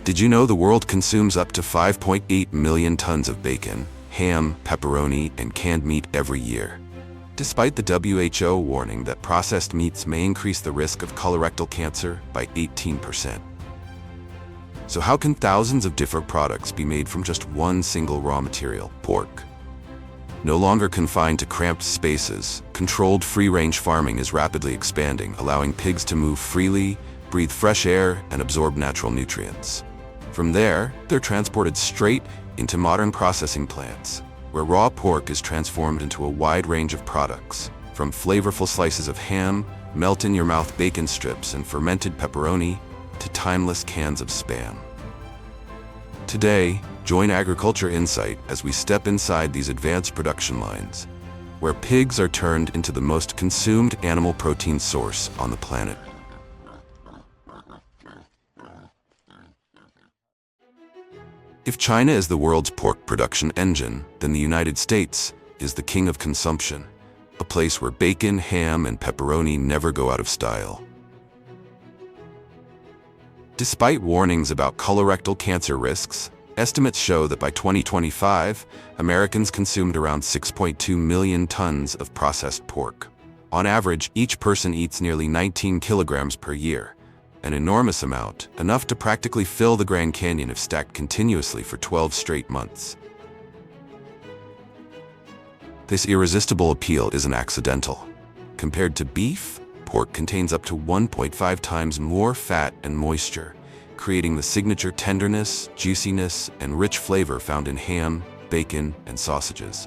Did you know the world consumes up to 5.8 million tons of bacon, ham, pepperoni, and canned meat every year? Despite the WHO warning that processed meats may increase the risk of colorectal cancer by 18%. So how can thousands of different products be made from just one single raw material, pork? No longer confined to cramped spaces, controlled free-range farming is rapidly expanding, allowing pigs to move freely, breathe fresh air, and absorb natural nutrients. From there, they're transported straight into modern processing plants, where raw pork is transformed into a wide range of products, from flavorful slices of ham, melt-in-your-mouth bacon strips, and fermented pepperoni, to timeless cans of Spam. Today, join Agriculture Insight as we step inside these advanced production lines, where pigs are turned into the most consumed animal protein source on the planet. If China is the world's pork production engine, then the United States is the king of consumption, a place where bacon, ham, and pepperoni never go out of style. Despite warnings about colorectal cancer risks, estimates show that by 2025, Americans consumed around 6.2 million tons of processed pork. On average, each person eats nearly 19 kilograms per year, an enormous amount, enough to practically fill the Grand Canyon if stacked continuously for 12 straight months. This irresistible appeal isn't accidental. Compared to beef, pork contains up to 1.5 times more fat and moisture, creating the signature tenderness, juiciness, and rich flavor found in ham, bacon, and sausages.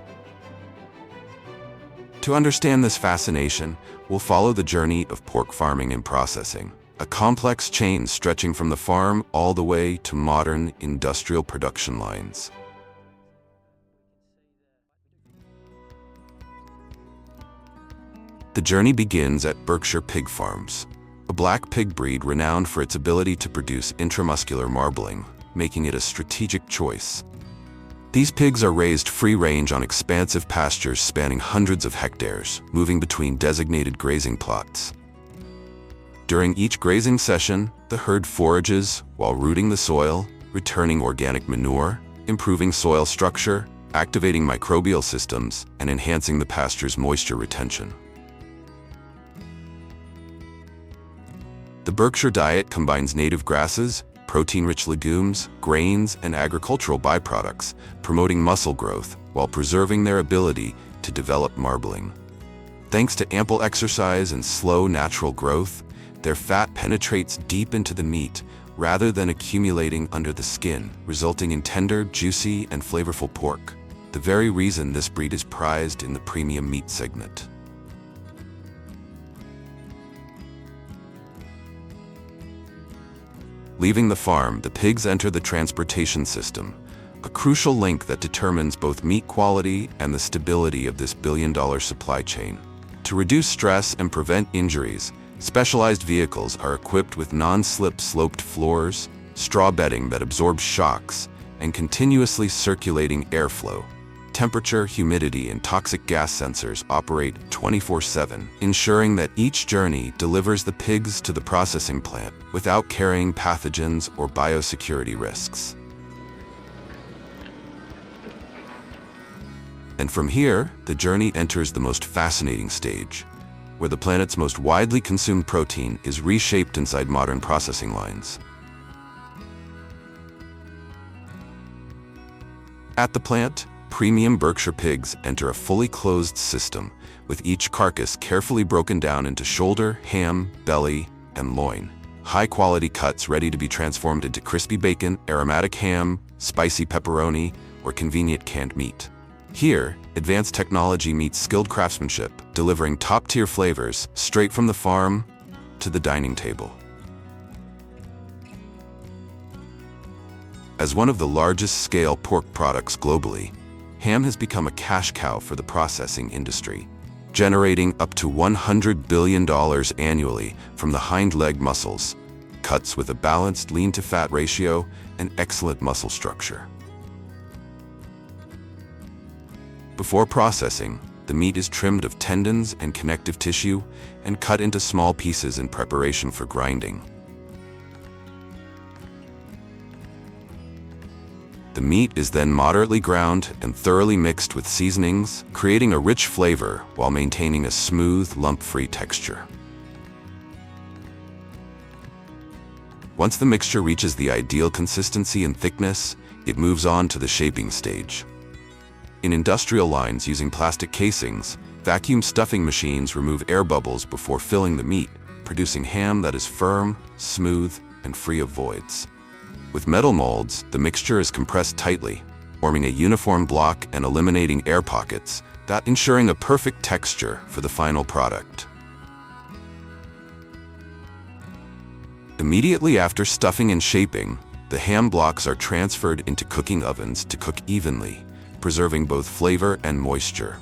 To understand this fascination, we'll follow the journey of pork farming and processing, a complex chain stretching from the farm all the way to modern industrial production lines. The journey begins at Berkshire Pig Farms, a black pig breed renowned for its ability to produce intramuscular marbling, making it a strategic choice. These pigs are raised free-range on expansive pastures spanning hundreds of hectares, moving between designated grazing plots. During each grazing session, the herd forages while rooting the soil, returning organic manure, improving soil structure, activating microbial systems, and enhancing the pasture's moisture retention. The Berkshire diet combines native grasses, protein-rich legumes, grains, and agricultural byproducts, promoting muscle growth while preserving their ability to develop marbling. Thanks to ample exercise and slow natural growth, their fat penetrates deep into the meat rather than accumulating under the skin, resulting in tender, juicy, and flavorful pork, the very reason this breed is prized in the premium meat segment. Leaving the farm, the pigs enter the transportation system, a crucial link that determines both meat quality and the stability of this billion-dollar supply chain. To reduce stress and prevent injuries, specialized vehicles are equipped with non-slip sloped floors, straw bedding that absorbs shocks, and continuously circulating airflow. Temperature, humidity, and toxic gas sensors operate 24/7, ensuring that each journey delivers the pigs to the processing plant without carrying pathogens or biosecurity risks. And from here, the journey enters the most fascinating stage, where the planet's most widely consumed protein is reshaped inside modern processing lines. At the plant, premium Berkshire pigs enter a fully closed system, with each carcass carefully broken down into shoulder, ham, belly, and loin. High-quality cuts ready to be transformed into crispy bacon, aromatic ham, spicy pepperoni, or convenient canned meat. Here, advanced technology meets skilled craftsmanship, delivering top-tier flavors straight from the farm to the dining table. As one of the largest-scale pork products globally, ham has become a cash cow for the processing industry, generating up to $100 billion annually from the hind leg muscles, cuts with a balanced lean-to-fat ratio and excellent muscle structure. Before processing, the meat is trimmed of tendons and connective tissue and cut into small pieces in preparation for grinding. The meat is then moderately ground and thoroughly mixed with seasonings, creating a rich flavor while maintaining a smooth, lump-free texture. Once the mixture reaches the ideal consistency and thickness, it moves on to the shaping stage. In industrial lines using plastic casings, vacuum stuffing machines remove air bubbles before filling the meat, producing ham that is firm, smooth, and free of voids. With metal molds, the mixture is compressed tightly, forming a uniform block and eliminating air pockets, that ensuring a perfect texture for the final product. Immediately after stuffing and shaping, the ham blocks are transferred into cooking ovens to cook evenly, preserving both flavor and moisture.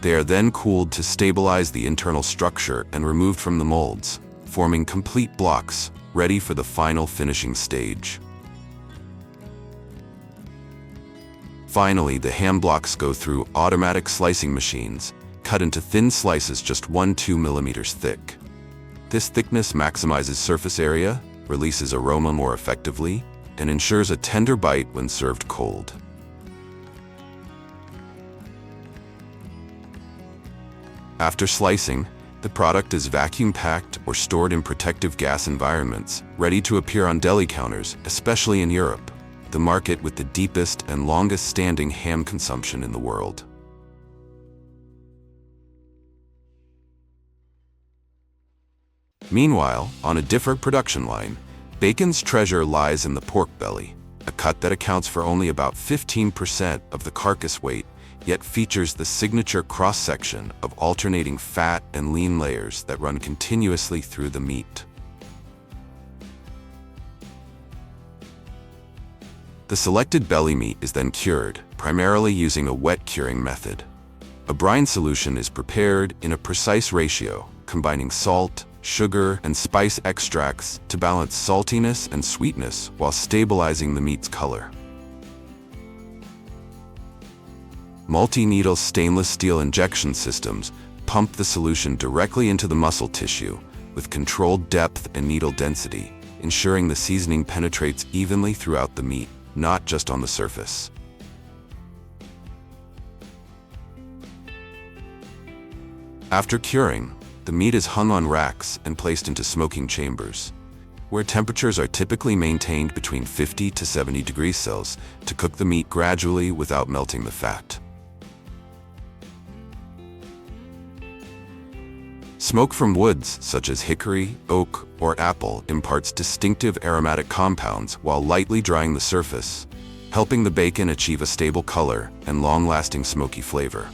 They are then cooled to stabilize the internal structure and removed from the molds, forming complete blocks, ready for the final finishing stage. Finally, the ham blocks go through automatic slicing machines, cut into thin slices just 1–2 millimeters thick. This thickness maximizes surface area, releases aroma more effectively, and ensures a tender bite when served cold. After slicing, the product is vacuum-packed or stored in protective gas environments, ready to appear on deli counters, especially in Europe, the market with the deepest and longest-standing ham consumption in the world. Meanwhile, on a different production line, bacon's treasure lies in the pork belly, a cut that accounts for only about 15% of the carcass weight, yet features the signature cross-section of alternating fat and lean layers that run continuously through the meat. The selected belly meat is then cured, primarily using a wet curing method. A brine solution is prepared in a precise ratio, combining salt, sugar, and spice extracts to balance saltiness and sweetness while stabilizing the meat's color. Multi-needle stainless steel injection systems pump the solution directly into the muscle tissue with controlled depth and needle density, ensuring the seasoning penetrates evenly throughout the meat, not just on the surface. After curing, the meat is hung on racks and placed into smoking chambers, where temperatures are typically maintained between 50 to 70 degrees Celsius to cook the meat gradually without melting the fat. Smoke from woods such as hickory, oak, or apple imparts distinctive aromatic compounds while lightly drying the surface, helping the bacon achieve a stable color and long-lasting smoky flavor.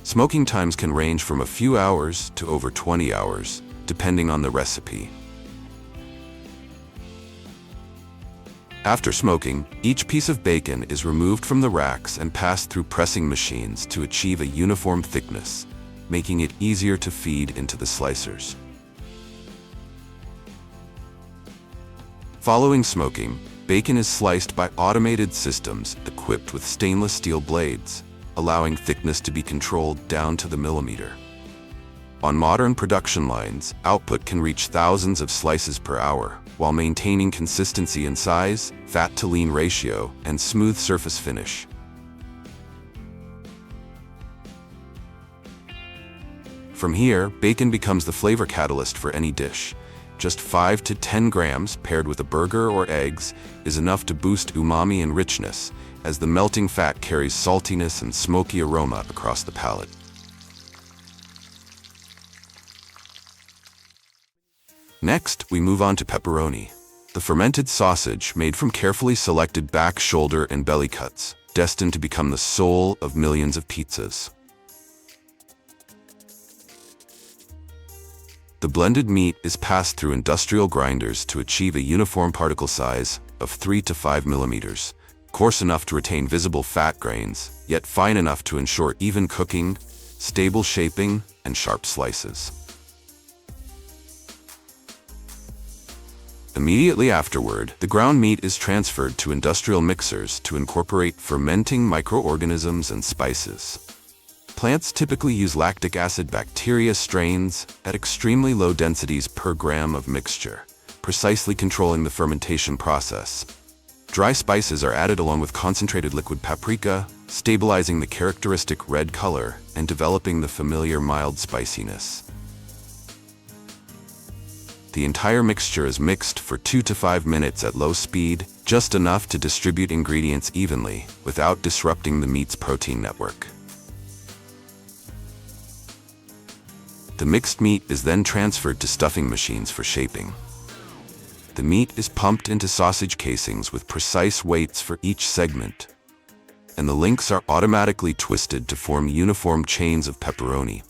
Smoking times can range from a few hours to over 20 hours, depending on the recipe. After smoking, each piece of bacon is removed from the racks and passed through pressing machines to achieve a uniform thickness, making it easier to feed into the slicers. Following smoking, bacon is sliced by automated systems equipped with stainless steel blades, allowing thickness to be controlled down to the millimeter. On modern production lines, output can reach thousands of slices per hour, while maintaining consistency in size, fat-to-lean ratio, and smooth surface finish. From here, bacon becomes the flavor catalyst for any dish. Just 5 to 10 grams paired with a burger or eggs is enough to boost umami and richness, as the melting fat carries saltiness and smoky aroma across the palate. Next, we move on to pepperoni, the fermented sausage made from carefully selected back, shoulder, and belly cuts, destined to become the soul of millions of pizzas. The blended meat is passed through industrial grinders to achieve a uniform particle size of 3 to 5 millimeters, coarse enough to retain visible fat grains, yet fine enough to ensure even cooking, stable shaping, and sharp slices. Immediately afterward, the ground meat is transferred to industrial mixers to incorporate fermenting microorganisms and spices. Plants typically use lactic acid bacteria strains at extremely low densities per gram of mixture, precisely controlling the fermentation process. Dry spices are added along with concentrated liquid paprika, stabilizing the characteristic red color and developing the familiar mild spiciness. The entire mixture is mixed for 2 to 5 minutes at low speed, just enough to distribute ingredients evenly without disrupting the meat's protein network. The mixed meat is then transferred to stuffing machines for shaping. The meat is pumped into sausage casings with precise weights for each segment, and the links are automatically twisted to form uniform chains of pepperoni.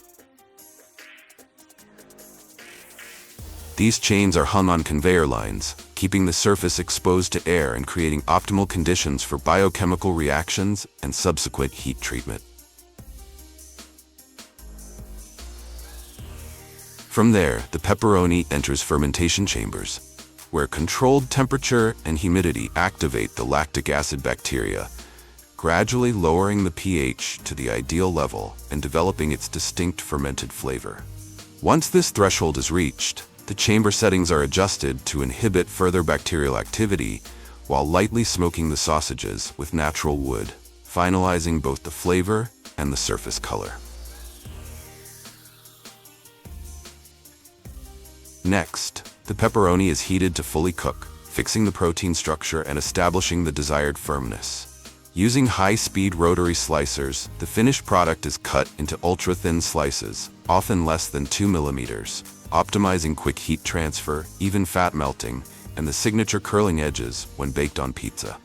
These chains are hung on conveyor lines, keeping the surface exposed to air and creating optimal conditions for biochemical reactions and subsequent heat treatment. From there, the pepperoni enters fermentation chambers, where controlled temperature and humidity activate the lactic acid bacteria, gradually lowering the pH to the ideal level and developing its distinct fermented flavor. Once this threshold is reached, the chamber settings are adjusted to inhibit further bacterial activity while lightly smoking the sausages with natural wood, finalizing both the flavor and the surface color. Next, the pepperoni is heated to fully cook, fixing the protein structure and establishing the desired firmness. Using high-speed rotary slicers, the finished product is cut into ultra-thin slices, often less than 2 millimeters, optimizing quick heat transfer, even fat melting, and the signature curling edges when baked on pizza.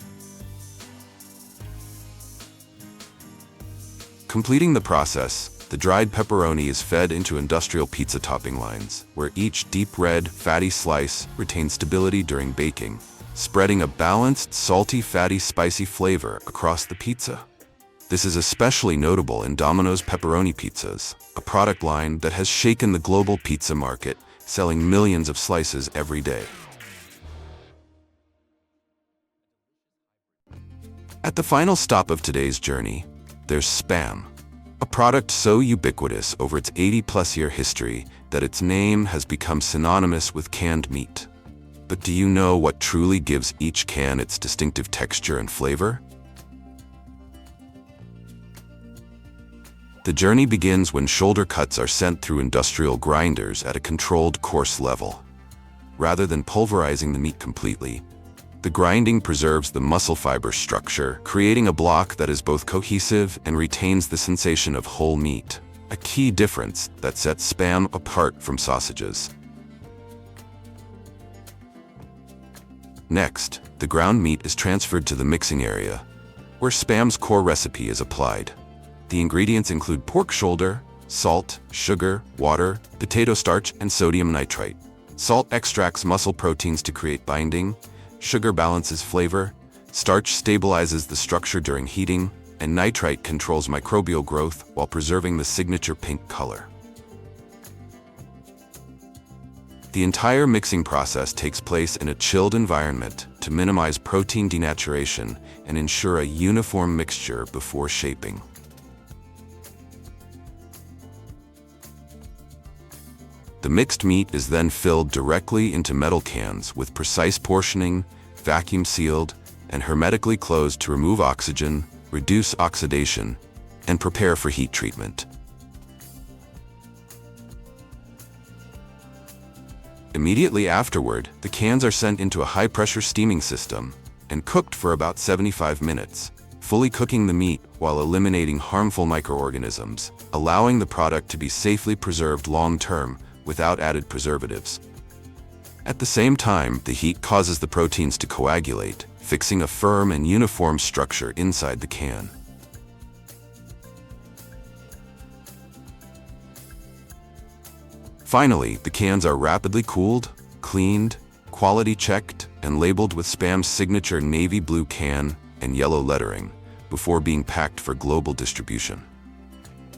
Completing the process, the dried pepperoni is fed into industrial pizza topping lines, where each deep red, fatty slice retains stability during baking, spreading a balanced, salty, fatty, spicy flavor across the pizza. This is especially notable in Domino's pepperoni pizzas, a product line that has shaken the global pizza market, selling millions of slices every day. At the final stop of today's journey, there's Spam, a product so ubiquitous over its 80-plus-year history that its name has become synonymous with canned meat. But do you know what truly gives each can its distinctive texture and flavor? The journey begins when shoulder cuts are sent through industrial grinders at a controlled coarse level. Rather than pulverizing the meat completely, the grinding preserves the muscle fiber structure, creating a block that is both cohesive and retains the sensation of whole meat, a key difference that sets Spam apart from sausages. Next, the ground meat is transferred to the mixing area, where Spam's core recipe is applied. The ingredients include pork shoulder, salt, sugar, water, potato starch, and sodium nitrite. Salt extracts muscle proteins to create binding, sugar balances flavor, starch stabilizes the structure during heating, and nitrite controls microbial growth while preserving the signature pink color. The entire mixing process takes place in a chilled environment to minimize protein denaturation and ensure a uniform mixture before shaping. The mixed meat is then filled directly into metal cans with precise portioning, vacuum sealed, and hermetically closed to remove oxygen, reduce oxidation, and prepare for heat treatment. Immediately afterward, the cans are sent into a high-pressure steaming system and cooked for about 75 minutes, fully cooking the meat while eliminating harmful microorganisms, allowing the product to be safely preserved long-term without added preservatives. At the same time, the heat causes the proteins to coagulate, fixing a firm and uniform structure inside the can. Finally, the cans are rapidly cooled, cleaned, quality checked, and labeled with Spam's signature navy blue can and yellow lettering before being packed for global distribution.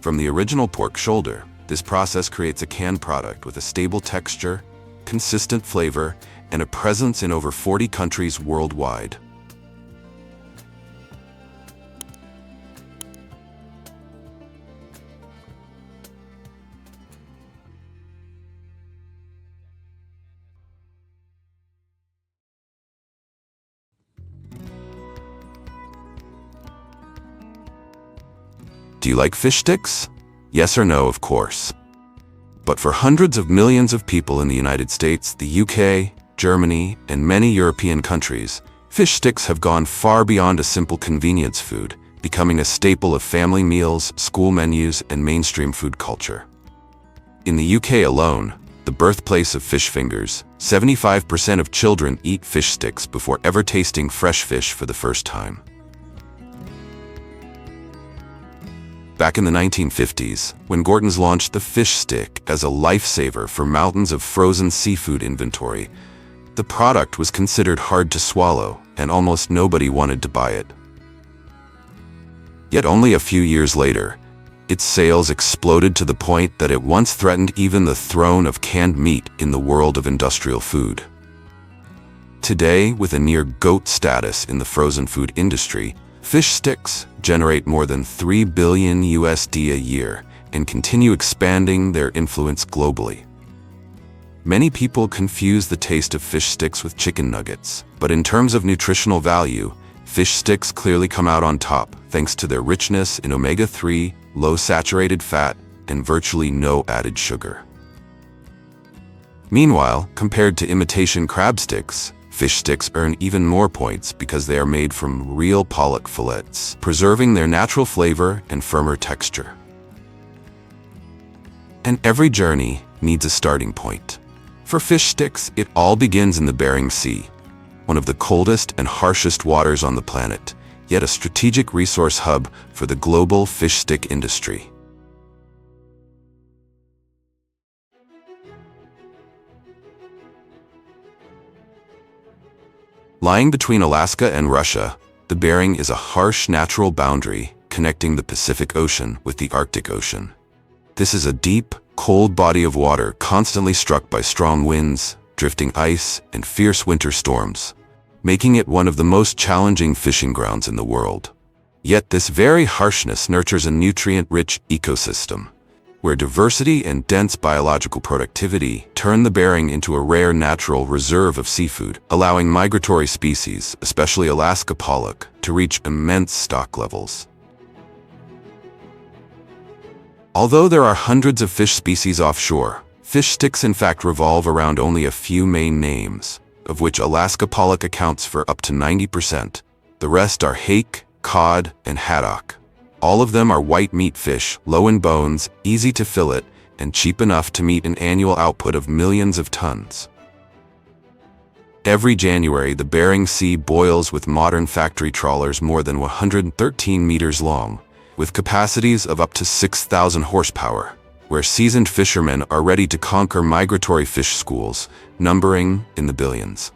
From the original pork shoulder, this process creates a canned product with a stable texture, consistent flavor, and a presence in over 40 countries worldwide. Do you like fish sticks? Yes or no, of course. But for hundreds of millions of people in the United States, the UK, Germany, and many European countries, fish sticks have gone far beyond a simple convenience food, becoming a staple of family meals, school menus, and mainstream food culture. In the UK alone, the birthplace of fish fingers, 75% of children eat fish sticks before ever tasting fresh fish for the first time. Back in the 1950s, when Gorton's launched the fish stick as a lifesaver for mountains of frozen seafood inventory, the product was considered hard to swallow, and almost nobody wanted to buy it. Yet only a few years later, its sales exploded to the point that it once threatened even the throne of canned meat in the world of industrial food. Today, with a near GOAT status in the frozen food industry, fish sticks generate more than $3 billion USD a year and continue expanding their influence globally. Many people confuse the taste of fish sticks with chicken nuggets, but in terms of nutritional value, fish sticks clearly come out on top thanks to their richness in omega-3, low saturated fat, and virtually no added sugar. Meanwhile, compared to imitation crab sticks, fish sticks earn even more points because they are made from real pollock fillets, preserving their natural flavor and firmer texture. And every journey needs a starting point. For fish sticks, it all begins in the Bering Sea, one of the coldest and harshest waters on the planet, yet a strategic resource hub for the global fish stick industry. Lying between Alaska and Russia, the Bering is a harsh natural boundary connecting the Pacific Ocean with the Arctic Ocean. This is a deep, cold body of water constantly struck by strong winds, drifting ice, and fierce winter storms, making it one of the most challenging fishing grounds in the world. Yet this very harshness nurtures a nutrient-rich ecosystem, where diversity and dense biological productivity turn the Bering into a rare natural reserve of seafood, allowing migratory species, especially Alaska pollock, to reach immense stock levels. Although there are hundreds of fish species offshore, fish sticks in fact revolve around only a few main names, of which Alaska pollock accounts for up to 90%. The rest are hake, cod, and haddock. All of them are white meat fish, low in bones, easy to fillet, and cheap enough to meet an annual output of millions of tons. Every January, the Bering Sea boils with modern factory trawlers more than 113 meters long, with capacities of up to 6,000 horsepower, where seasoned fishermen are ready to conquer migratory fish schools, numbering in the billions.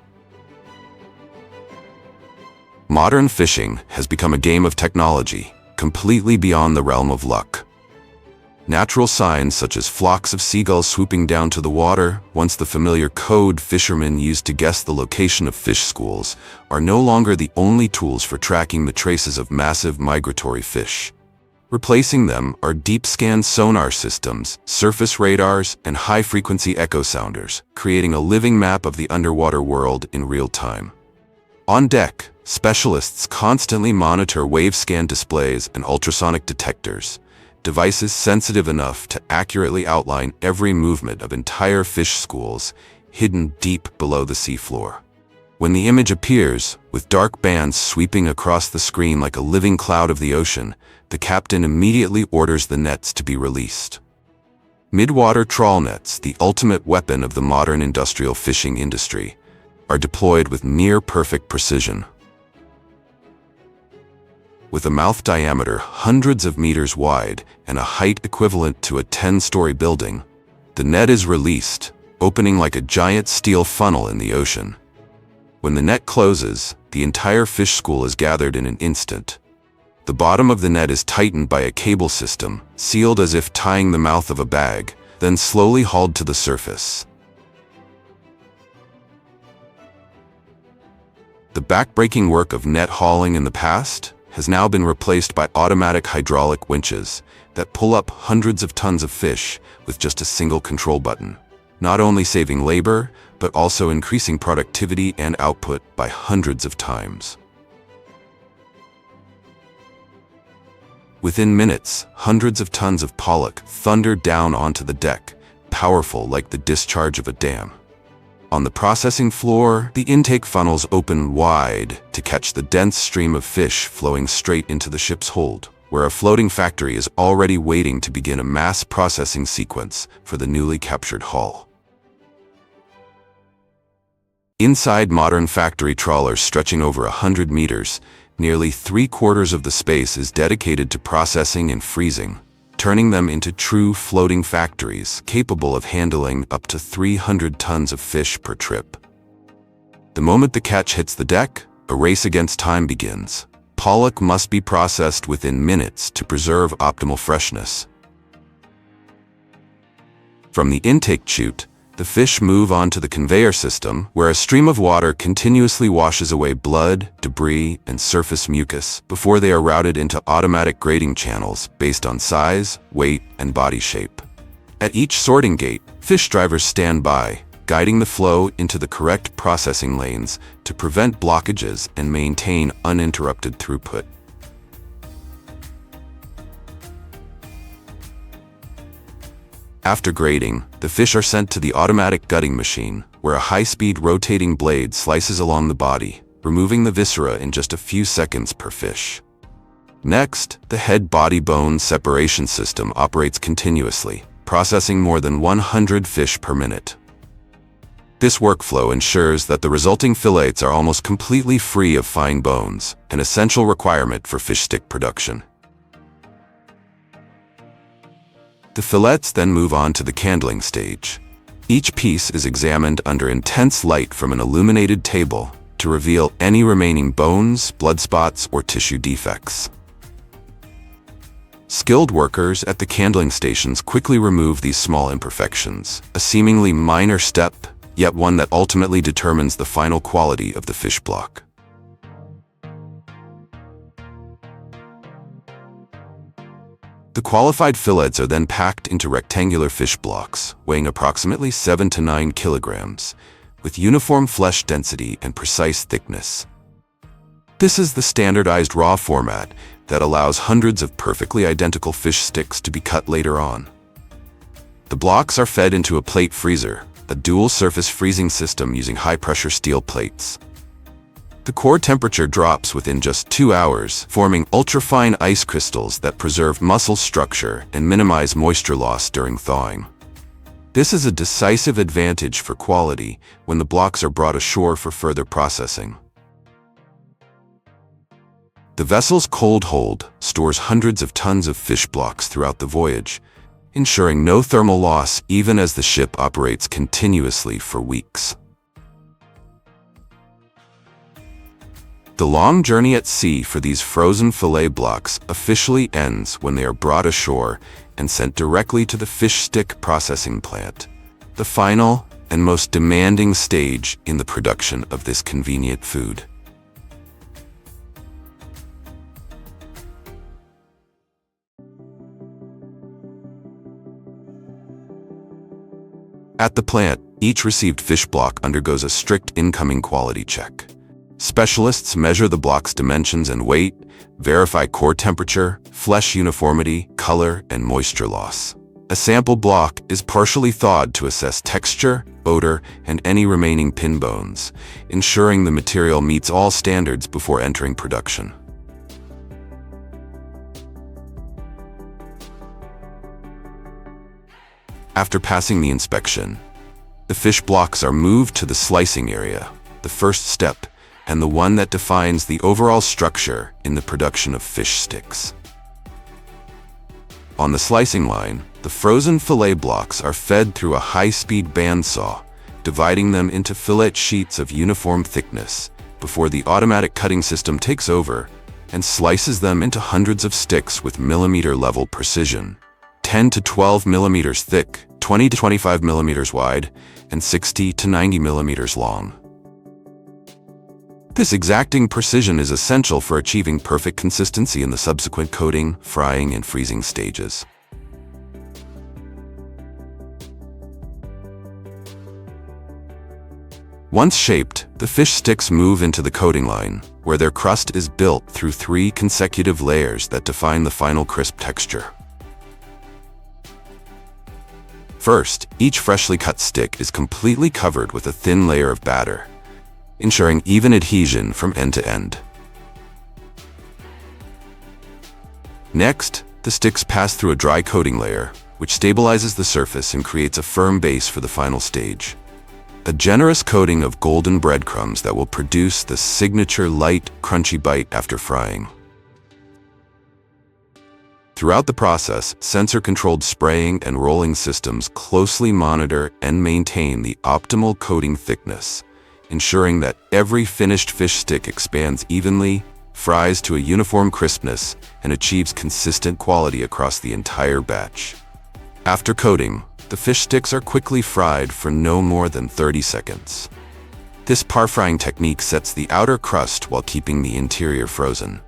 Modern fishing has become a game of technology, completely beyond the realm of luck. Natural signs such as flocks of seagulls swooping down to the water, once the familiar code fishermen used to guess the location of fish schools, are no longer the only tools for tracking the traces of massive migratory fish. Replacing them are deep-scan sonar systems, surface radars, and high-frequency echo sounders, creating a living map of the underwater world in real time. On deck, specialists constantly monitor wave-scan displays and ultrasonic detectors, devices sensitive enough to accurately outline every movement of entire fish schools hidden deep below the seafloor. When the image appears, with dark bands sweeping across the screen like a living cloud of the ocean, the captain immediately orders the nets to be released. Midwater trawl nets, the ultimate weapon of the modern industrial fishing industry, are deployed with near-perfect precision. With a mouth diameter hundreds of meters wide and a height equivalent to a 10-story building, the net is released, opening like a giant steel funnel in the ocean. When the net closes, the entire fish school is gathered in an instant. The bottom of the net is tightened by a cable system, sealed as if tying the mouth of a bag, then slowly hauled to the surface. The back-breaking work of net hauling in the past has now been replaced by automatic hydraulic winches that pull up hundreds of tons of fish with just a single control button, not only saving labor, but also increasing productivity and output by hundreds of times. Within minutes, hundreds of tons of pollock thundered down onto the deck, powerful like the discharge of a dam. On the processing floor, the intake funnels open wide to catch the dense stream of fish flowing straight into the ship's hold, where a floating factory is already waiting to begin a mass processing sequence for the newly captured haul. Inside modern factory trawlers stretching over 100 meters, nearly 3/4 of the space is dedicated to processing and freezing, turning them into true floating factories capable of handling up to 300 tons of fish per trip. The moment the catch hits the deck, a race against time begins. Pollock must be processed within minutes to preserve optimal freshness. From the intake chute, the fish move on to the conveyor system, where a stream of water continuously washes away blood, debris, and surface mucus before they are routed into automatic grading channels based on size, weight, and body shape. At each sorting gate, fish drivers stand by, guiding the flow into the correct processing lanes to prevent blockages and maintain uninterrupted throughput. After grading, the fish are sent to the automatic gutting machine, where a high-speed rotating blade slices along the body, removing the viscera in just a few seconds per fish. Next, the head-body bone separation system operates continuously, processing more than 100 fish per minute. This workflow ensures that the resulting fillets are almost completely free of fine bones, an essential requirement for fish stick production. The fillets then move on to the candling stage. Each piece is examined under intense light from an illuminated table to reveal any remaining bones, blood spots, or tissue defects. Skilled workers at the candling stations quickly remove these small imperfections, a seemingly minor step, yet one that ultimately determines the final quality of the fish block. The qualified fillets are then packed into rectangular fish blocks, weighing approximately 7 to 9 kilograms, with uniform flesh density and precise thickness. This is the standardized raw format that allows hundreds of perfectly identical fish sticks to be cut later on. The blocks are fed into a plate freezer, a dual-surface freezing system using high-pressure steel plates. The core temperature drops within just 2 hours, forming ultrafine ice crystals that preserve muscle structure and minimize moisture loss during thawing. This is a decisive advantage for quality when the blocks are brought ashore for further processing. The vessel's cold hold stores hundreds of tons of fish blocks throughout the voyage, ensuring no thermal loss even as the ship operates continuously for weeks. The long journey at sea for these frozen fillet blocks officially ends when they are brought ashore and sent directly to the fish stick processing plant, the final and most demanding stage in the production of this convenient food. At the plant, each received fish block undergoes a strict incoming quality check. Specialists measure the block's dimensions and weight, verify core temperature, flesh uniformity, color, and moisture loss. A sample block is partially thawed to assess texture, odor, and any remaining pin bones, ensuring the material meets all standards before entering production. After passing the inspection, the fish blocks are moved to the slicing area, the first step, and the one that defines the overall structure in the production of fish sticks. On the slicing line, the frozen fillet blocks are fed through a high-speed bandsaw, dividing them into fillet sheets of uniform thickness before the automatic cutting system takes over and slices them into hundreds of sticks with millimeter-level precision, 10 to 12 millimeters thick, 20 to 25 millimeters wide, and 60 to 90 millimeters long. This exacting precision is essential for achieving perfect consistency in the subsequent coating, frying, and freezing stages. Once shaped, the fish sticks move into the coating line, where their crust is built through 3 consecutive layers that define the final crisp texture. First, each freshly cut stick is completely covered with a thin layer of batter, ensuring even adhesion from end to end. Next, the sticks pass through a dry coating layer, which stabilizes the surface and creates a firm base for the final stage. A generous coating of golden breadcrumbs that will produce the signature light, crunchy bite after frying. Throughout the process, sensor-controlled spraying and rolling systems closely monitor and maintain the optimal coating thickness, ensuring that every finished fish stick expands evenly, fries to a uniform crispness, and achieves consistent quality across the entire batch. After coating, the fish sticks are quickly fried for no more than 30 seconds. This par frying technique sets the outer crust while keeping the interior frozen.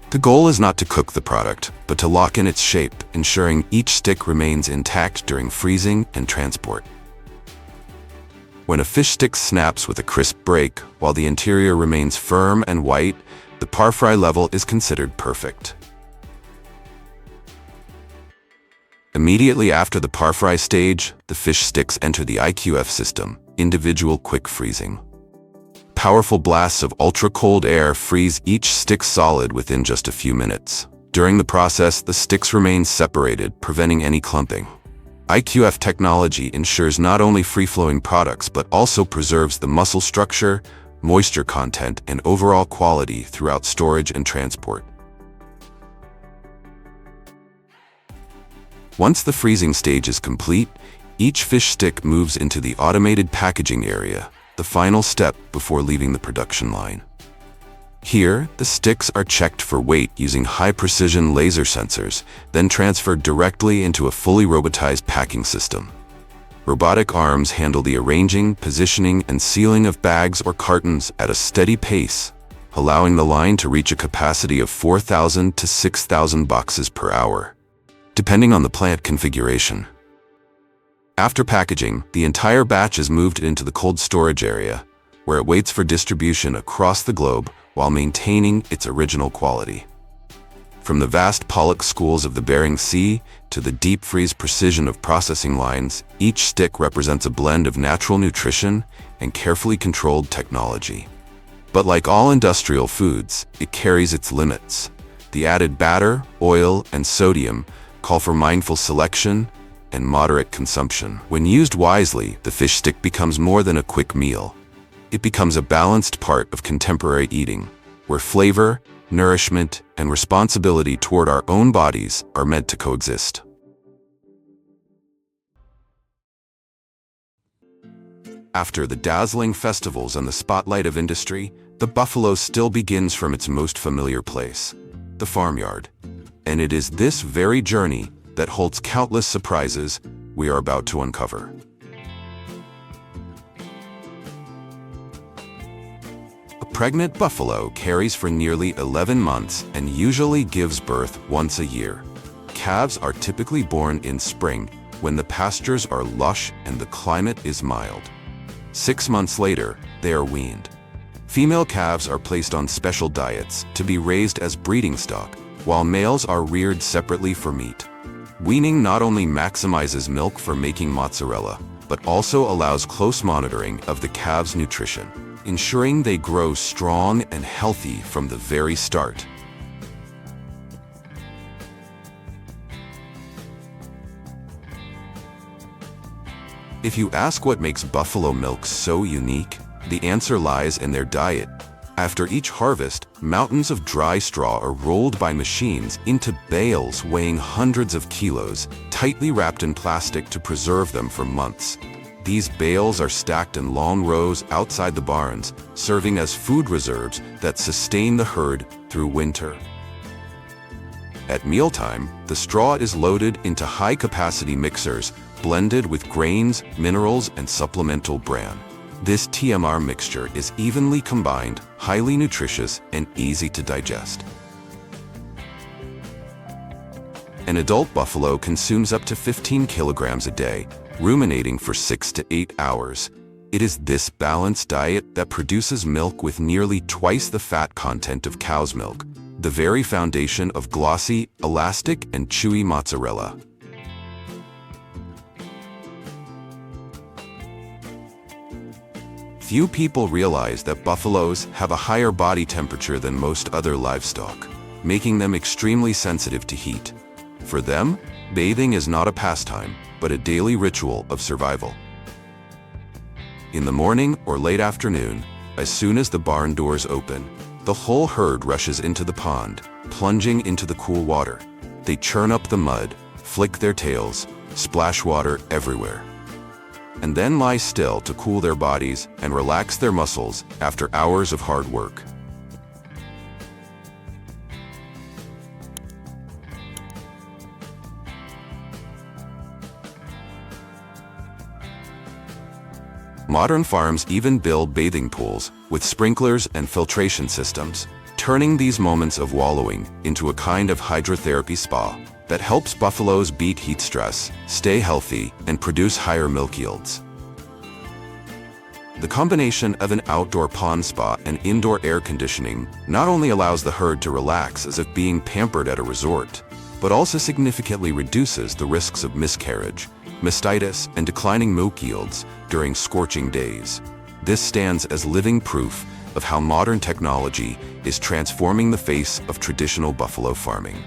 The goal is not to cook the product, but to lock in its shape, ensuring each stick remains intact during freezing and transport. When a fish stick snaps with a crisp break, while the interior remains firm and white, the par fry level is considered perfect. Immediately after the par fry stage, the fish sticks enter the IQF system, individual quick freezing. Powerful blasts of ultra-cold air freeze each stick solid within just a few minutes. During the process, the sticks remain separated, preventing any clumping. IQF technology ensures not only free-flowing products but also preserves the muscle structure, moisture content, and overall quality throughout storage and transport. Once the freezing stage is complete, each fish stick moves into the automated packaging area, the final step before leaving the production line. Here, the sticks are checked for weight using high-precision laser sensors, then transferred directly into a fully robotized packing system. Robotic arms handle the arranging, positioning, and sealing of bags or cartons at a steady pace, allowing the line to reach a capacity of 4,000 to 6,000 boxes per hour, depending on the plant configuration. After packaging, the entire batch is moved into the cold storage area, where it waits for distribution across the globe while maintaining its original quality. From the vast pollock schools of the Bering Sea to the deep freeze precision of processing lines, each stick represents a blend of natural nutrition and carefully controlled technology. But like all industrial foods, it carries its limits. The added batter, oil, and sodium call for mindful selection and moderate consumption. When used wisely, the fish stick becomes more than a quick meal. It becomes a balanced part of contemporary eating, where flavor, nourishment, and responsibility toward our own bodies are meant to coexist. After the dazzling festivals and the spotlight of industry, the buffalo still begins from its most familiar place, the farmyard. And it is this very journey that holds countless surprises we are about to uncover. A pregnant buffalo carries for nearly 11 months and usually gives birth once a year. Calves are typically born in spring, when the pastures are lush and the climate is mild. 6 months later, they are weaned. Female calves are placed on special diets to be raised as breeding stock, while males are reared separately for meat. Weaning not only maximizes milk for making mozzarella, but also allows close monitoring of the calves' nutrition, ensuring they grow strong and healthy from the very start. If you ask what makes buffalo milk so unique, the answer lies in their diet. After each harvest, mountains of dry straw are rolled by machines into bales weighing hundreds of kilos, tightly wrapped in plastic to preserve them for months. These bales are stacked in long rows outside the barns, serving as food reserves that sustain the herd through winter. At mealtime, the straw is loaded into high-capacity mixers, blended with grains, minerals, and supplemental bran. This TMR mixture is evenly combined, highly nutritious, and easy to digest. An adult buffalo consumes up to 15 kilograms a day, ruminating for 6 to 8 hours. It is this balanced diet that produces milk with nearly twice the fat content of cow's milk, the very foundation of glossy, elastic, and chewy mozzarella. Few people realize that buffaloes have a higher body temperature than most other livestock, making them extremely sensitive to heat. For them, bathing is not a pastime, but a daily ritual of survival. In the morning or late afternoon, as soon as the barn doors open, the whole herd rushes into the pond, plunging into the cool water. They churn up the mud, flick their tails, splash water everywhere, and then lie still to cool their bodies and relax their muscles after hours of hard work. Modern farms even build bathing pools with sprinklers and filtration systems, turning these moments of wallowing into a kind of hydrotherapy spa that helps buffaloes beat heat stress, stay healthy, and produce higher milk yields. The combination of an outdoor pond spa and indoor air conditioning not only allows the herd to relax as if being pampered at a resort, but also significantly reduces the risks of miscarriage, mastitis, and declining milk yields during scorching days. This stands as living proof of how modern technology is transforming the face of traditional buffalo farming.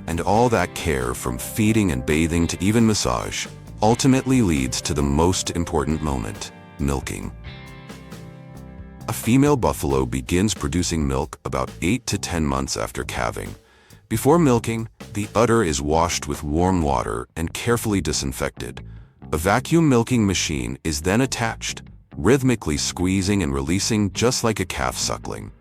And all that care, from feeding and bathing to even massage, ultimately leads to the most important moment: milking. A female buffalo begins producing milk about 8 to 10 months after calving. Before milking, the udder is washed with warm water and carefully disinfected. A vacuum milking machine is then attached, rhythmically squeezing and releasing just like a calf suckling.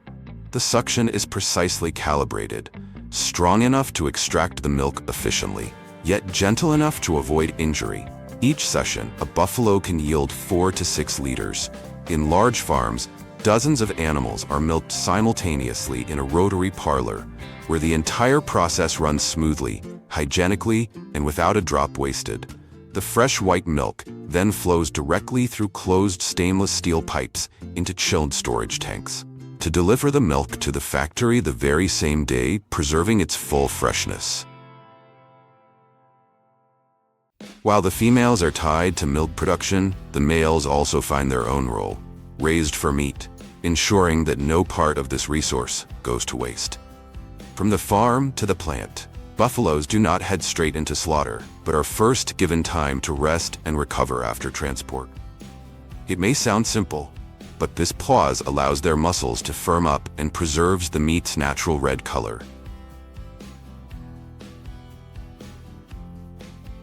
The suction is precisely calibrated, strong enough to extract the milk efficiently, yet gentle enough to avoid injury. Each session, a buffalo can yield 4 to 6 liters. In large farms, dozens of animals are milked simultaneously in a rotary parlor, where the entire process runs smoothly, hygienically, and without a drop wasted. The fresh white milk then flows directly through closed stainless steel pipes into chilled storage tanks, to deliver the milk to the factory the very same day, preserving its full freshness. While the females are tied to milk production, the males also find their own role: raised for meat, ensuring that no part of this resource goes to waste. From the farm to the plant, buffaloes do not head straight into slaughter, but are first given time to rest and recover after transport. It may sound simple, but this pause allows their muscles to firm up and preserves the meat's natural red color.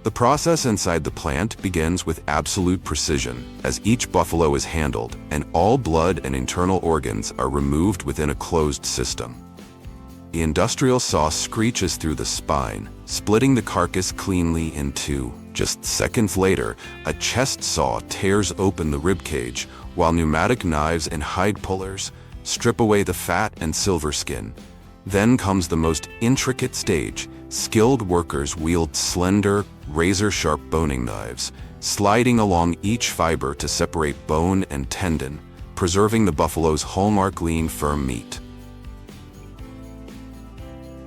The process inside the plant begins with absolute precision, as each buffalo is handled and all blood and internal organs are removed within a closed system. The industrial saw screeches through the spine, splitting the carcass cleanly in two. Just seconds later, a chest saw tears open the ribcage, while pneumatic knives and hide pullers strip away the fat and silver skin. Then comes the most intricate stage. Skilled workers wield slender, razor-sharp boning knives, sliding along each fiber to separate bone and tendon, preserving the buffalo's hallmark lean, firm meat.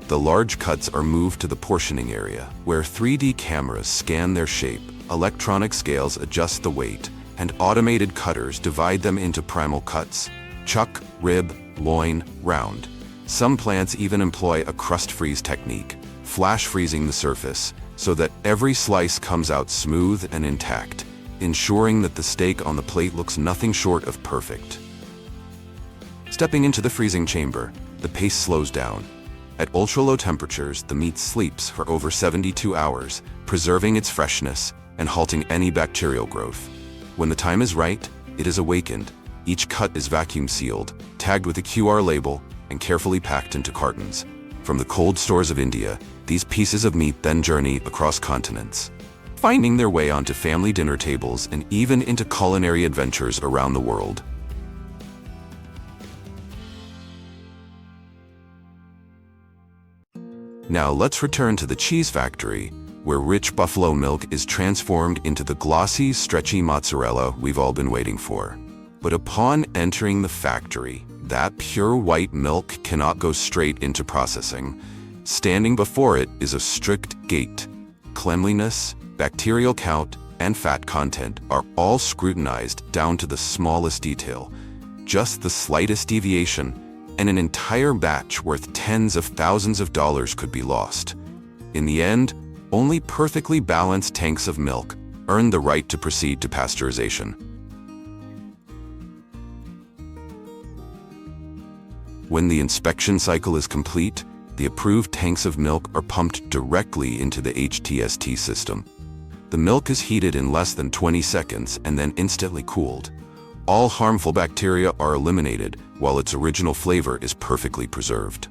The large cuts are moved to the portioning area, where 3D cameras scan their shape, electronic scales adjust the weight, and automated cutters divide them into primal cuts: chuck, rib, loin, round. Some plants even employ a crust freeze technique, flash freezing the surface, so that every slice comes out smooth and intact, ensuring that the steak on the plate looks nothing short of perfect. Stepping into the freezing chamber, the pace slows down. At ultra-low temperatures, the meat sleeps for over 72 hours, preserving its freshness and halting any bacterial growth. When the time is right, it is awakened. Each cut is vacuum sealed, tagged with a QR label, and carefully packed into cartons. From the cold stores of India, these pieces of meat then journey across continents, finding their way onto family dinner tables and even into culinary adventures around the world. Now let's return to the cheese factory, where rich buffalo milk is transformed into the glossy, stretchy mozzarella we've all been waiting for. But upon entering the factory, that pure white milk cannot go straight into processing. Standing before it is a strict gate. Cleanliness, bacterial count, and fat content are all scrutinized down to the smallest detail. Just the slightest deviation, and an entire batch worth tens of thousands of dollars could be lost. In the end, only perfectly balanced tanks of milk earn the right to proceed to pasteurization. When the inspection cycle is complete, the approved tanks of milk are pumped directly into the HTST system. The milk is heated in less than 20 seconds and then instantly cooled. All harmful bacteria are eliminated, while its original flavor is perfectly preserved.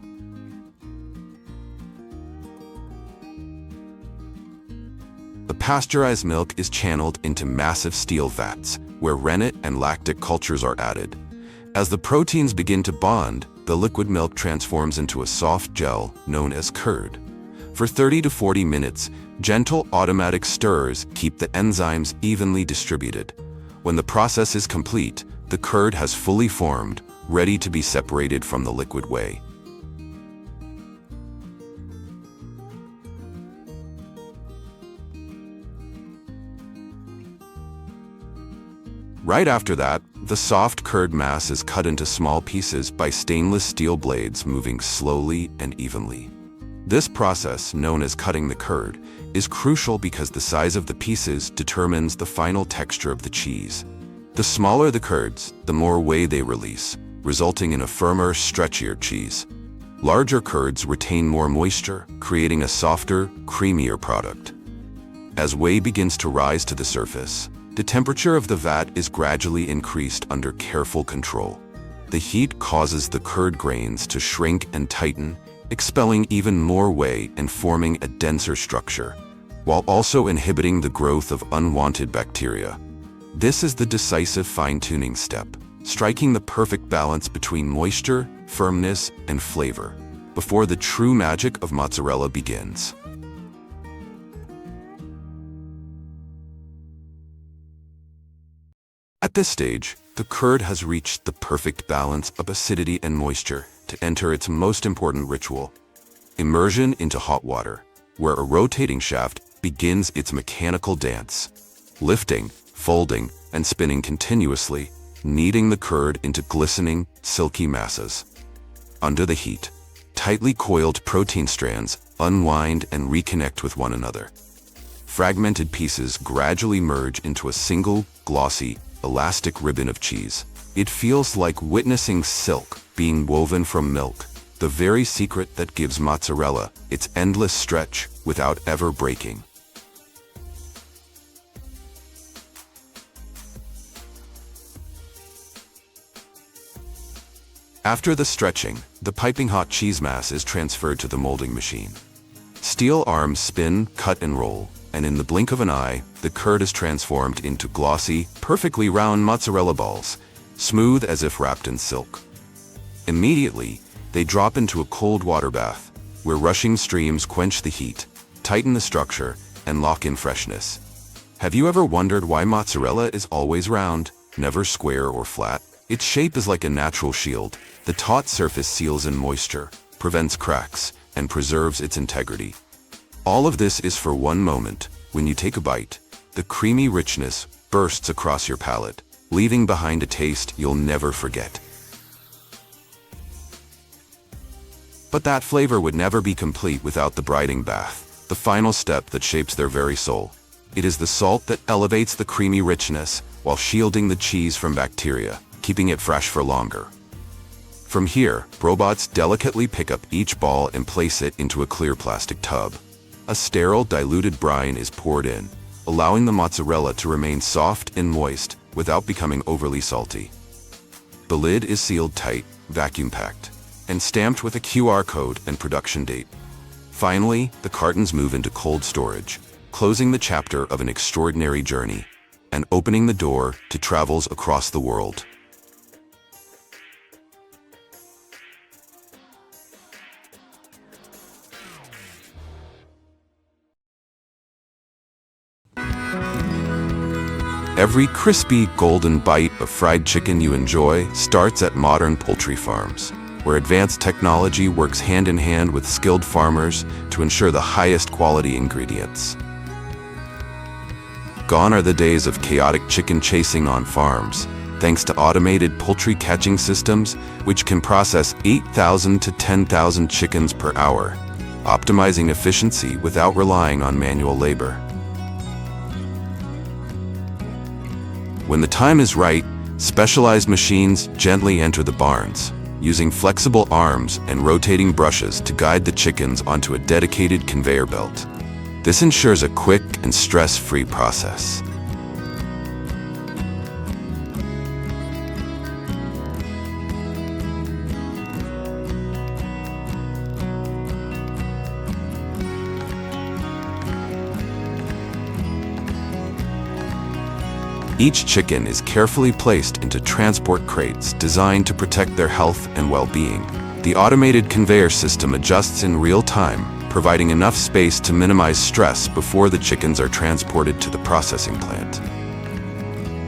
The pasteurized milk is channeled into massive steel vats, where rennet and lactic cultures are added. As the proteins begin to bond, the liquid milk transforms into a soft gel known as curd. For 30 to 40 minutes, gentle automatic stirrers keep the enzymes evenly distributed. When the process is complete, the curd has fully formed, ready to be separated from the liquid whey. Right after that, the soft curd mass is cut into small pieces by stainless steel blades moving slowly and evenly. This process, known as cutting the curd, is crucial because the size of the pieces determines the final texture of the cheese. The smaller the curds, the more whey they release, resulting in a firmer, stretchier cheese. Larger curds retain more moisture, creating a softer, creamier product. As whey begins to rise to the surface, the temperature of the vat is gradually increased under careful control. The heat causes the curd grains to shrink and tighten, expelling even more whey and forming a denser structure, while also inhibiting the growth of unwanted bacteria. This is the decisive fine-tuning step, striking the perfect balance between moisture, firmness, and flavor, before the true magic of mozzarella begins. At this stage, the curd has reached the perfect balance of acidity and moisture to enter its most important ritual, immersion into hot water, where a rotating shaft begins its mechanical dance, lifting, folding, and spinning continuously, kneading the curd into glistening, silky masses. Under the heat, tightly coiled protein strands unwind and reconnect with one another. Fragmented pieces gradually merge into a single, glossy, elastic ribbon of cheese. It feels like witnessing silk being woven from milk, the very secret that gives mozzarella its endless stretch without ever breaking. After the stretching, the piping hot cheese mass is transferred to the molding machine. Steel arms spin, cut, and roll, and in the blink of an eye, the curd is transformed into glossy, perfectly round mozzarella balls, smooth as if wrapped in silk. Immediately, they drop into a cold water bath, where rushing streams quench the heat, tighten the structure, and lock in freshness. Have you ever wondered why mozzarella is always round, never square or flat? Its shape is like a natural shield. The taut surface seals in moisture, prevents cracks, and preserves its integrity. All of this is for one moment. When you take a bite, the creamy richness bursts across your palate, leaving behind a taste you'll never forget. But that flavor would never be complete without the brining bath, the final step that shapes their very soul. It is the salt that elevates the creamy richness while shielding the cheese from bacteria, keeping it fresh for longer. From here, robots delicately pick up each ball and place it into a clear plastic tub. A sterile, diluted brine is poured in, allowing the mozzarella to remain soft and moist without becoming overly salty. The lid is sealed tight, vacuum-packed, and stamped with a QR code and production date. Finally, the cartons move into cold storage, closing the chapter of an extraordinary journey and opening the door to travels across the world. Every crispy, golden bite of fried chicken you enjoy starts at modern poultry farms, where advanced technology works hand in hand with skilled farmers to ensure the highest quality ingredients. Gone are the days of chaotic chicken chasing on farms, thanks to automated poultry catching systems, which can process 8,000 to 10,000 chickens per hour, optimizing efficiency without relying on manual labor. When the time is right, specialized machines gently enter the barns, using flexible arms and rotating brushes to guide the chickens onto a dedicated conveyor belt. This ensures a quick and stress-free process. Each chicken is carefully placed into transport crates designed to protect their health and well-being. The automated conveyor system adjusts in real time, providing enough space to minimize stress before the chickens are transported to the processing plant.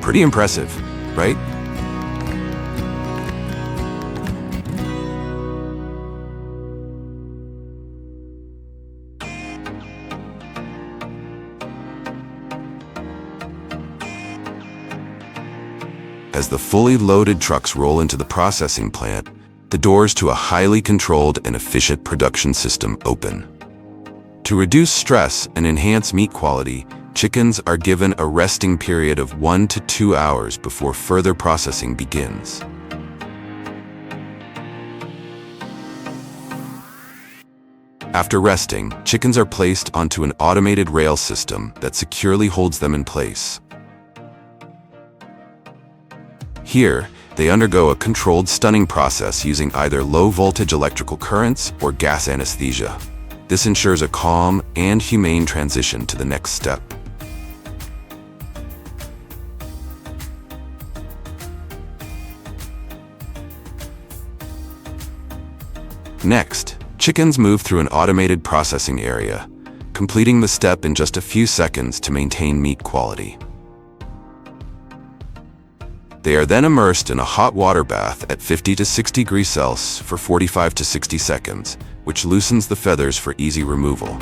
Pretty impressive, right? As the fully loaded trucks roll into the processing plant, the doors to a highly controlled and efficient production system open. To reduce stress and enhance meat quality, chickens are given a resting period of 1 to 2 hours before further processing begins. After resting, chickens are placed onto an automated rail system that securely holds them in place. Here, they undergo a controlled stunning process using either low-voltage electrical currents or gas anesthesia. This ensures a calm and humane transition to the next step. Next, chickens move through an automated processing area, completing the step in just a few seconds to maintain meat quality. They are then immersed in a hot water bath at 50 to 60 degrees Celsius for 45 to 60 seconds, which loosens the feathers for easy removal.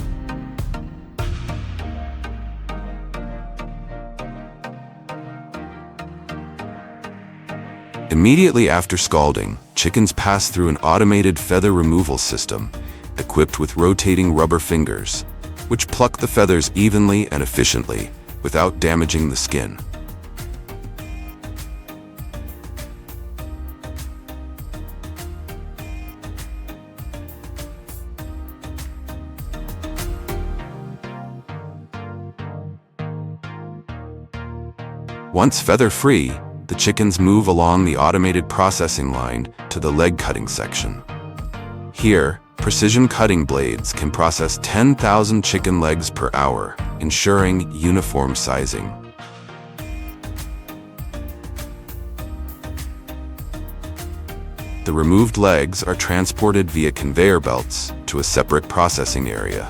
Immediately after scalding, chickens pass through an automated feather removal system, equipped with rotating rubber fingers, which pluck the feathers evenly and efficiently, without damaging the skin. Once feather-free, the chickens move along the automated processing line to the leg cutting section. Here, precision cutting blades can process 10,000 chicken legs per hour, ensuring uniform sizing. The removed legs are transported via conveyor belts to a separate processing area.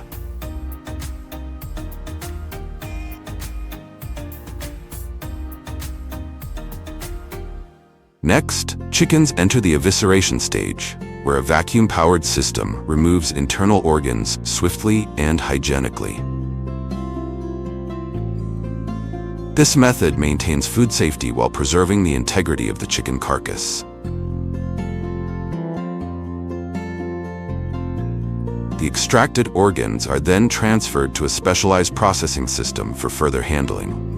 Next, chickens enter the evisceration stage, where a vacuum-powered system removes internal organs swiftly and hygienically. This method maintains food safety while preserving the integrity of the chicken carcass. The extracted organs are then transferred to a specialized processing system for further handling.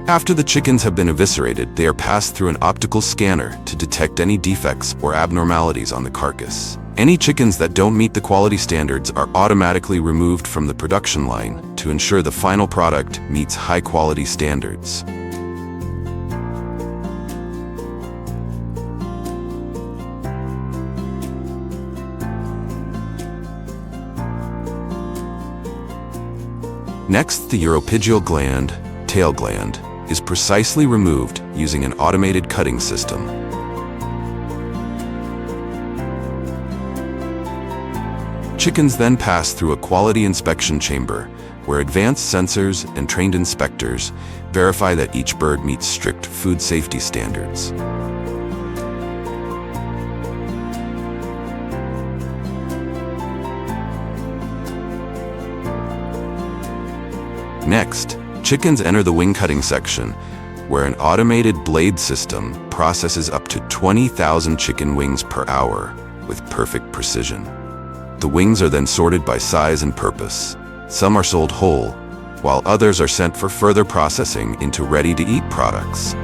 After the chickens have been eviscerated, they are passed through an optical scanner to detect any defects or abnormalities on the carcass. Any chickens that don't meet the quality standards are automatically removed from the production line to ensure the final product meets high-quality standards. Next, the uropygial gland, tail gland, is precisely removed using an automated cutting system. Chickens then pass through a quality inspection chamber, where advanced sensors and trained inspectors verify that each bird meets strict food safety standards. Next, chickens enter the wing cutting section, where an automated blade system processes up to 20,000 chicken wings per hour with perfect precision. The wings are then sorted by size and purpose. Some are sold whole, while others are sent for further processing into ready-to-eat products.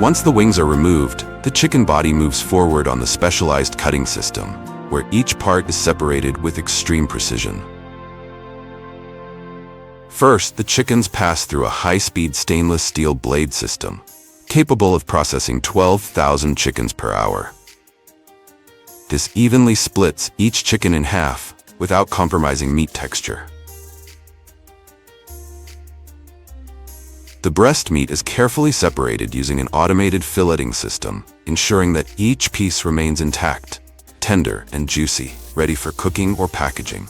Once the wings are removed, the chicken body moves forward on the specialized cutting system, where each part is separated with extreme precision. First, the chickens pass through a high-speed stainless steel blade system, capable of processing 12,000 chickens per hour. This evenly splits each chicken in half without compromising meat texture. The breast meat is carefully separated using an automated filleting system, ensuring that each piece remains intact, tender and juicy, ready for cooking or packaging.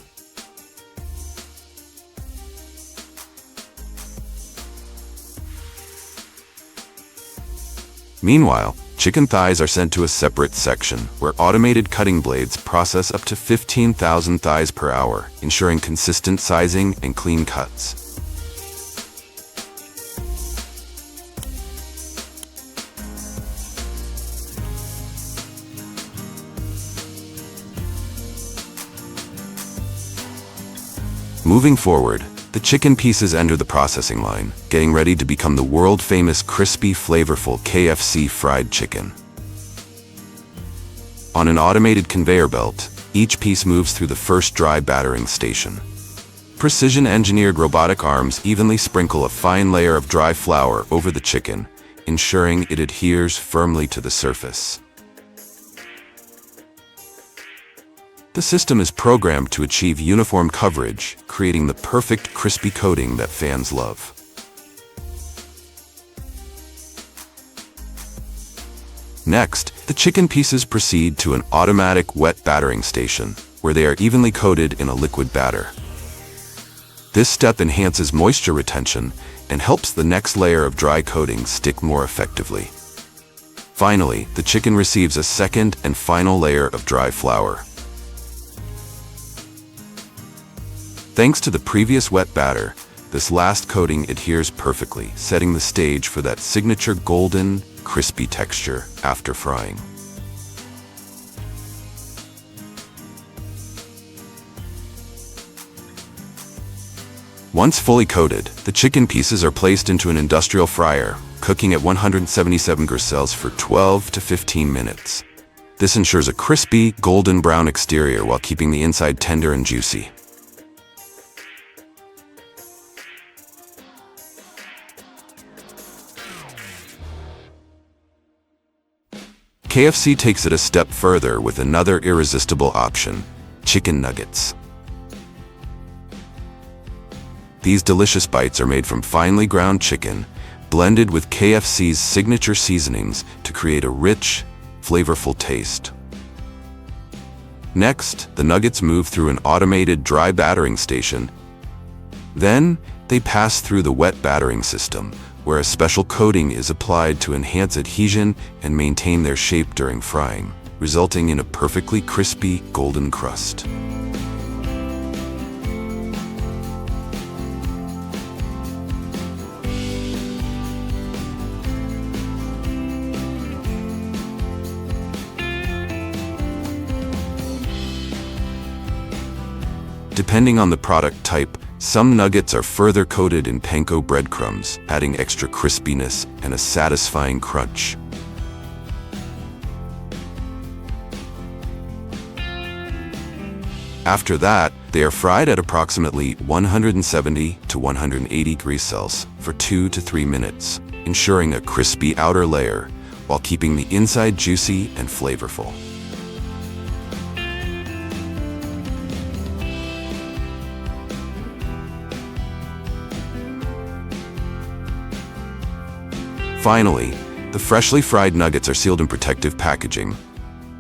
Meanwhile, chicken thighs are sent to a separate section, where automated cutting blades process up to 15,000 thighs per hour, ensuring consistent sizing and clean cuts. Moving forward, the chicken pieces enter the processing line, getting ready to become the world-famous crispy, flavorful KFC fried chicken. On an automated conveyor belt, each piece moves through the first dry battering station. Precision-engineered robotic arms evenly sprinkle a fine layer of dry flour over the chicken, ensuring it adheres firmly to the surface. The system is programmed to achieve uniform coverage, creating the perfect crispy coating that fans love. Next, the chicken pieces proceed to an automatic wet battering station, where they are evenly coated in a liquid batter. This step enhances moisture retention and helps the next layer of dry coating stick more effectively. Finally, the chicken receives a second and final layer of dry flour. Thanks to the previous wet batter, this last coating adheres perfectly, setting the stage for that signature golden, crispy texture after frying. Once fully coated, the chicken pieces are placed into an industrial fryer, cooking at 177 degrees Celsius for 12 to 15 minutes. This ensures a crispy, golden brown exterior while keeping the inside tender and juicy. KFC takes it a step further with another irresistible option: chicken nuggets. These delicious bites are made from finely ground chicken, blended with KFC's signature seasonings to create a rich, flavorful taste. Next, the nuggets move through an automated dry battering station. Then, they pass through the wet battering system, where a special coating is applied to enhance adhesion and maintain their shape during frying, resulting in a perfectly crispy, golden crust. Depending on the product type, some nuggets are further coated in panko breadcrumbs, adding extra crispiness and a satisfying crunch. After that, they are fried at approximately 170 to 180 degrees Celsius for 2 to 3 minutes, ensuring a crispy outer layer while keeping the inside juicy and flavorful. Finally, the freshly fried nuggets are sealed in protective packaging,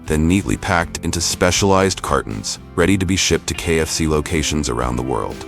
then neatly packed into specialized cartons, ready to be shipped to KFC locations around the world.